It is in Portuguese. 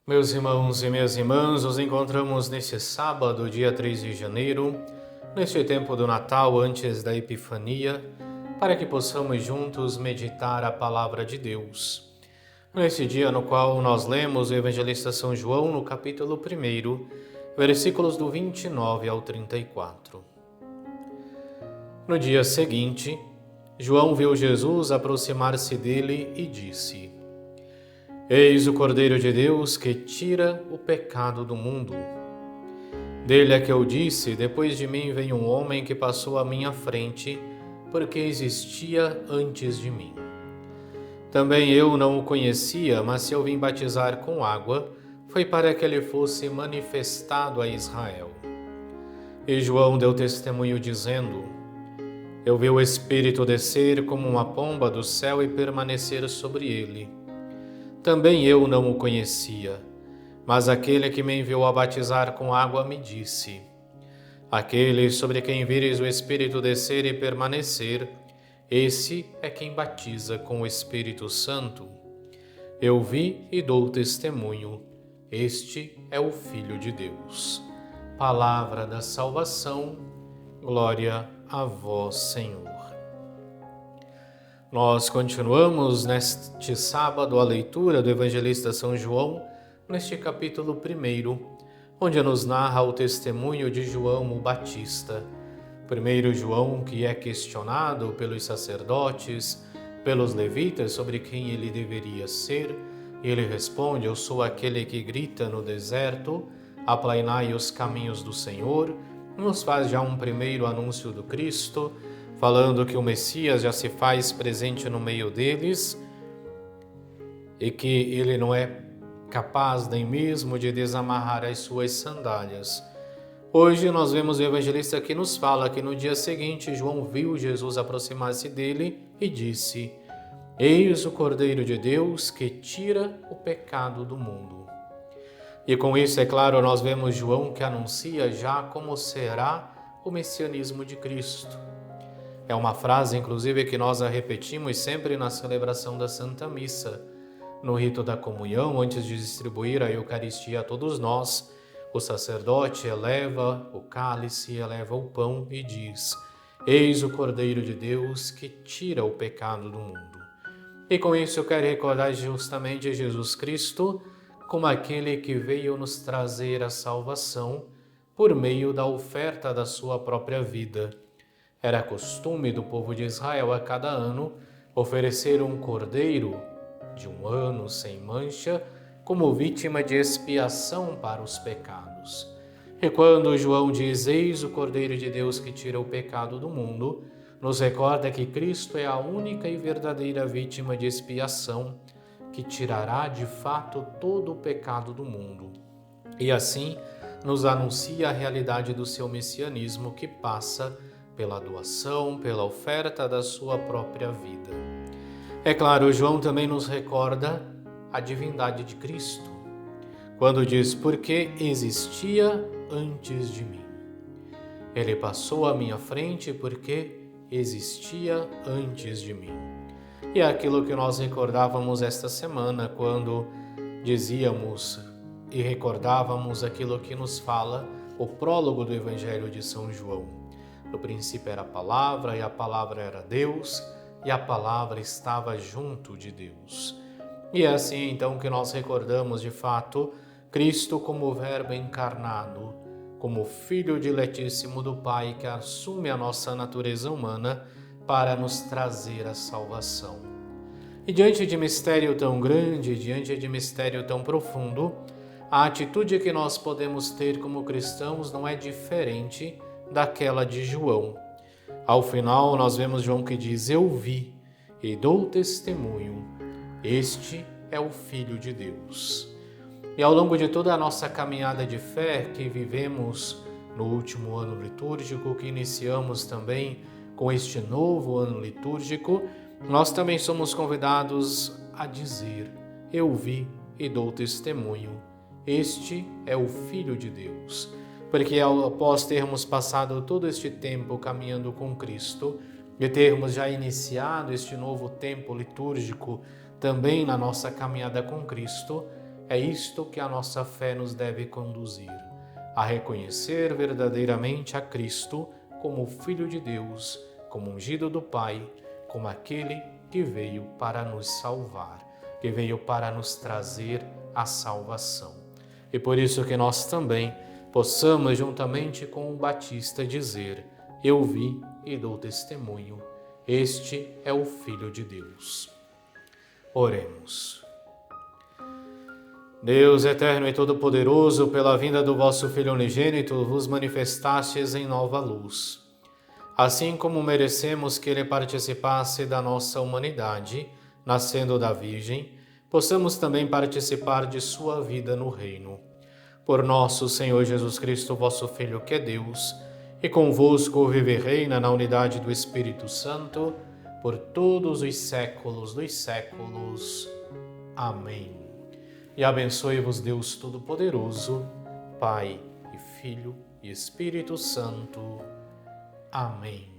Meus irmãos e minhas irmãs, nos encontramos neste sábado, dia 3 de janeiro, neste tempo do Natal, antes da Epifania, para que possamos juntos meditar a palavra de Deus. Neste dia no qual nós lemos o Evangelista São João, no capítulo 1, versículos do 29 ao 34. No dia seguinte, João viu Jesus aproximar-se dele e disse: Eis o Cordeiro de Deus que tira o pecado do mundo. Dele é que eu disse: depois de mim vem um homem que passou à minha frente, porque existia antes de mim. Também eu não o conhecia, mas se eu vim batizar com água, foi para que ele fosse manifestado a Israel. E João deu testemunho dizendo: Eu vi o Espírito descer como uma pomba do céu e permanecer sobre ele. Também eu não o conhecia, mas aquele que me enviou a batizar com água me disse: Aquele sobre quem vires o Espírito descer e permanecer, esse é quem batiza com o Espírito Santo. Eu vi e dou testemunho, este é o Filho de Deus. Palavra da salvação, glória a vós, Senhor. Nós continuamos neste sábado a leitura do Evangelista São João, neste capítulo 1, onde nos narra o testemunho de João o Batista. Primeiro João, que é questionado pelos sacerdotes, pelos levitas sobre quem ele deveria ser, e ele responde: Eu sou aquele que grita no deserto, aplainai os caminhos do Senhor. Nos faz já um primeiro anúncio do Cristo, falando que o Messias já se faz presente no meio deles e que ele não é capaz nem mesmo de desamarrar as suas sandálias. Hoje nós vemos o evangelista que nos fala que no dia seguinte João viu Jesus aproximar-se dele e disse: Eis o Cordeiro de Deus que tira o pecado do mundo. E com isso, é claro, nós vemos João que anuncia já como será o messianismo de Cristo. É uma frase, inclusive, que nós a repetimos sempre na celebração da Santa Missa. No rito da comunhão, antes de distribuir a Eucaristia a todos nós, o sacerdote eleva o cálice, eleva o pão e diz: Eis o Cordeiro de Deus que tira o pecado do mundo. E com isso eu quero recordar justamente Jesus Cristo como aquele que veio nos trazer a salvação por meio da oferta da sua própria vida. Era costume do povo de Israel a cada ano oferecer um cordeiro de um ano sem mancha como vítima de expiação para os pecados. E quando João diz: Eis o Cordeiro de Deus que tira o pecado do mundo, nos recorda que Cristo é a única e verdadeira vítima de expiação que tirará de fato todo o pecado do mundo. E assim nos anuncia a realidade do seu messianismo que passa pela doação, pela oferta da sua própria vida. É claro, João também nos recorda a divindade de Cristo, quando diz: porque existia antes de mim. Ele passou à minha frente porque existia antes de mim. E é aquilo que nós recordávamos esta semana, quando dizíamos e recordávamos aquilo que nos fala o prólogo do Evangelho de São João. No princípio era a palavra, e a palavra era Deus, e a palavra estava junto de Deus. E é assim então que nós recordamos de fato Cristo como Verbo encarnado, como Filho diletíssimo do Pai que assume a nossa natureza humana para nos trazer a salvação. E diante de mistério tão grande, diante de mistério tão profundo, a atitude que nós podemos ter como cristãos não é diferente daquela de João. Ao final nós vemos João que diz: Eu vi e dou testemunho, este é o Filho de Deus. E ao longo de toda a nossa caminhada de fé que vivemos no último ano litúrgico, que iniciamos também com este novo ano litúrgico, nós também somos convidados a dizer: Eu vi e dou testemunho, este é o Filho de Deus. Porque após termos passado todo este tempo caminhando com Cristo e termos já iniciado este novo tempo litúrgico também na nossa caminhada com Cristo, É isto que a nossa fé nos deve conduzir, a reconhecer verdadeiramente a Cristo como o Filho de Deus, como ungido do Pai, como aquele que veio para nos salvar, que veio para nos trazer a salvação. E por isso que nós também possamos, juntamente com o Batista, dizer: eu vi e dou testemunho, este é o Filho de Deus. Oremos. Deus eterno e todo-poderoso, pela vinda do vosso Filho unigênito, vos manifestastes em nova luz. Assim como merecemos que ele participasse da nossa humanidade, nascendo da Virgem, possamos também participar de sua vida no reino. Por nosso Senhor Jesus Cristo, vosso Filho, que é Deus, e convosco vive e reina na unidade do Espírito Santo, por todos os séculos dos séculos. Amém. E abençoe-vos Deus Todo-Poderoso, Pai e Filho e Espírito Santo. Amém.